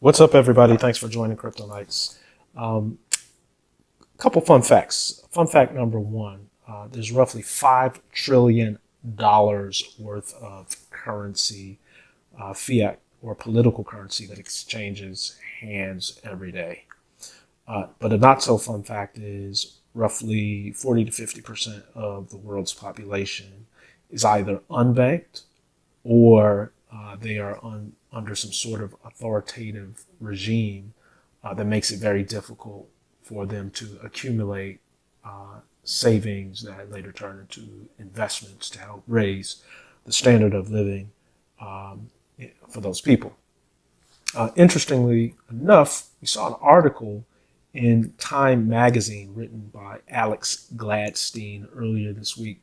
What's up, everybody? Thanks for joining Crypto Nights. Couple fun facts. Fun fact number one, there's roughly $5 trillion worth of currency, fiat or political currency that exchanges hands every day. But a not so fun fact is roughly 40 to 50% of the world's population is either unbanked or they are under some sort of authoritative regime that makes it very difficult for them to accumulate savings that later turn into investments to help raise the standard of living um, for those people. Interestingly enough, we saw an article in Time magazine written by Alex Gladstein earlier this week.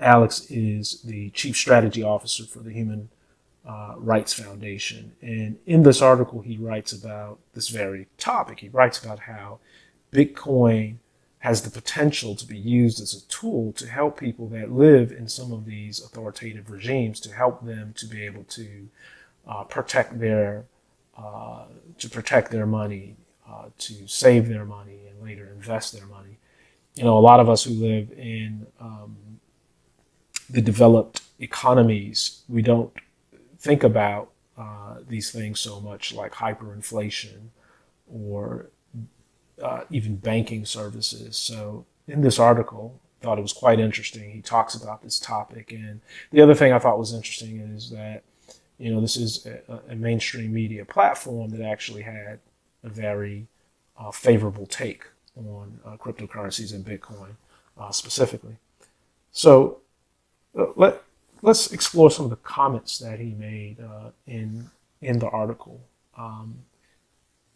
Alex is the chief strategy officer for the Human Rights Foundation. And in this article, he writes about this very topic. He writes about how Bitcoin has the potential to be used as a tool to help people that live in some of these authoritative regimes, to help them to be able to protect their protect their money, to save their money, and later invest their money. You know, a lot of us who live in the developed economies, we don't think about these things so much, like hyperinflation or even banking services. So in this article, I thought it was quite interesting. He talks about this topic. And the other thing I thought was interesting is that, you know, this is a mainstream media platform that actually had a very favorable take on cryptocurrencies and Bitcoin specifically. So let's explore some of the comments that he made in the article.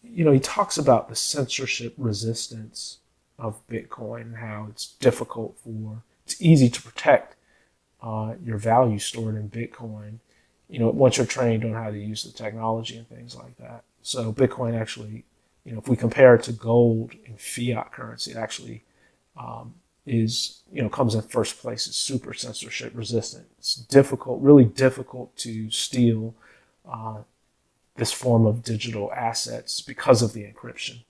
You know, he talks about the censorship resistance of Bitcoin and how it's easy to protect your value stored in Bitcoin. You know, once you're trained on how to use the technology and things like that. So Bitcoin actually, you know, if we compare it to gold and fiat currency, it actually comes in first place. It's super censorship resistant. It's difficult, really difficult to steal this form of digital assets because of the encryption.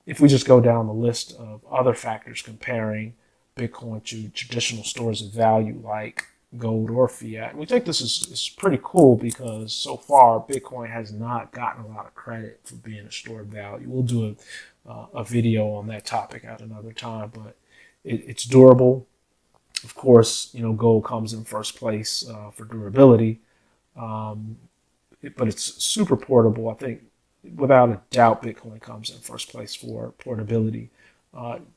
If we just go down the list of other factors comparing Bitcoin to traditional stores of value like gold or fiat, and we think this is pretty cool because so far Bitcoin has not gotten a lot of credit for being a store of value. We'll do a video on that topic at another time, but it's durable. Of course, you know, gold comes in first place for durability, but it's super portable. I think without a doubt, Bitcoin comes in first place for portability.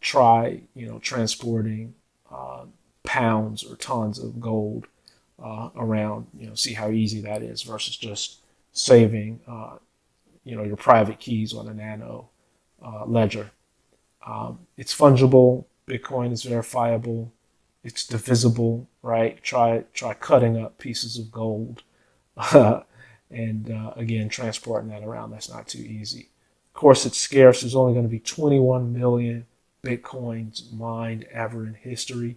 Try, you know, transporting pounds or tons of gold around, you know, see how easy that is versus just saving, you know, your private keys on a nano ledger. It's fungible. Bitcoin is verifiable. It's divisible, right? Try cutting up pieces of gold, and again, transporting that around. That's not too easy. Of course, it's scarce. There's only going to be 21 million Bitcoins mined ever in history.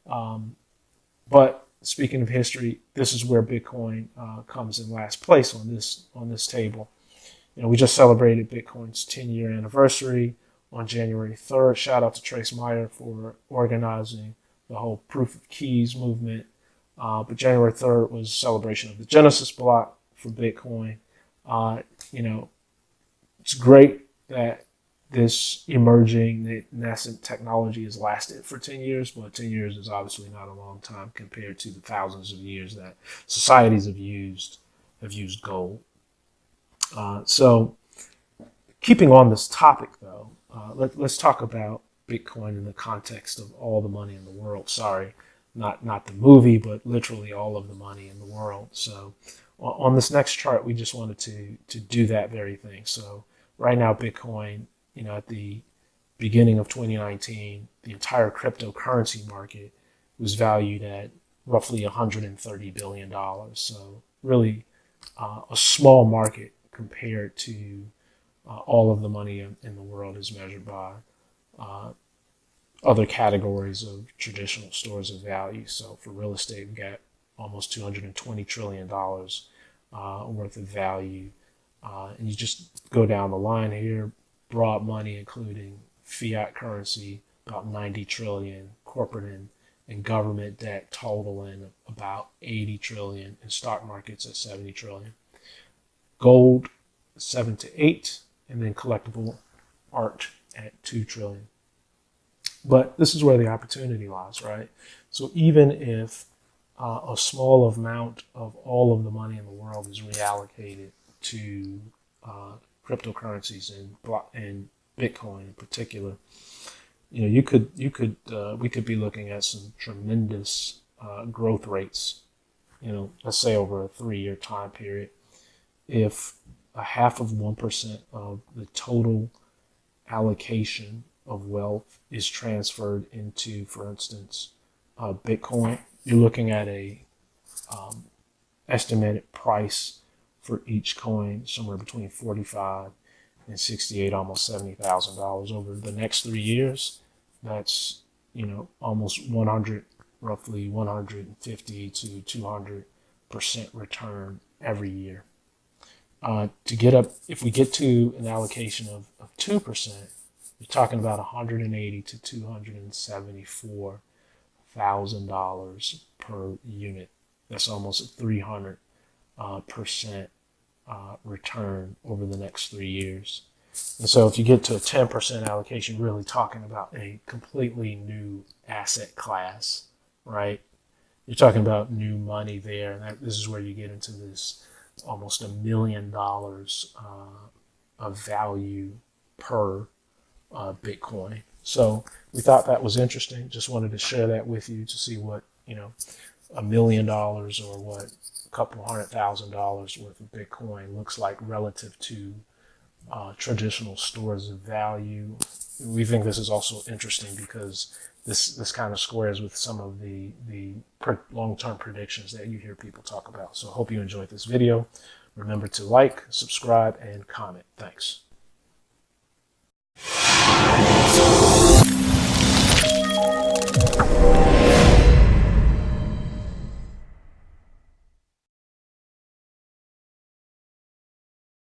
But speaking of history, this is where Bitcoin comes in last place on this table. You know, we just celebrated Bitcoin's 10-year anniversary on January 3rd. Shout out to Trace Meyer for organizing the whole proof of keys movement. But January 3rd was a celebration of the Genesis block for Bitcoin. You know, it's great that this emerging nascent technology has lasted for 10 years, but 10 years is obviously not a long time compared to the thousands of years that societies have used gold. So keeping on this topic, though, let's talk about Bitcoin in the context of all the money in the world. Sorry, not the movie, but literally all of the money in the world. So on this next chart, we just wanted to do that very thing. So right now, Bitcoin, you know, at the beginning of 2019, the entire cryptocurrency market was valued at roughly $130 billion. So really a small market compared to all of the money in the world is measured by other categories of traditional stores of value. So for real estate, we got almost $220 trillion worth of value And you just go down the line here, broad money, including fiat currency, about 90 trillion, corporate and government debt totaling about 80 trillion, and stock markets at 70 trillion. Gold 7 to 8, and then collectible art at 2 trillion. But this is where the opportunity lies, right? So even if a small amount of all of the money in the world is reallocated to cryptocurrencies and Bitcoin in particular, we could be looking at some tremendous growth rates. Let's say over a 3-year time period, if a half of 1% of the total allocation of wealth is transferred into, for instance, Bitcoin, you're looking at a estimated price for each coin somewhere between 45 and 68, almost $70,000 over the next 3 years. That's almost 100, roughly 150 to 200% return every year. To get up, if we get to an allocation of 2%, you're talking about 180 to $274,000 per unit. That's almost a 300% return over the next 3 years. And so if you get to a 10% allocation, you're really talking about a completely new asset class, right? You're talking about new money there. And this is where you get into this almost $1 million of value per Bitcoin. So we thought that was interesting. Just wanted to share that with you to see what, $1 million or what a couple $100,000 worth of Bitcoin looks like relative to traditional stores of value. We think this is also interesting because this kind of squares with some of the long-term predictions that you hear people talk about. So I hope you enjoyed this video. Remember to like, subscribe, and comment. Thanks.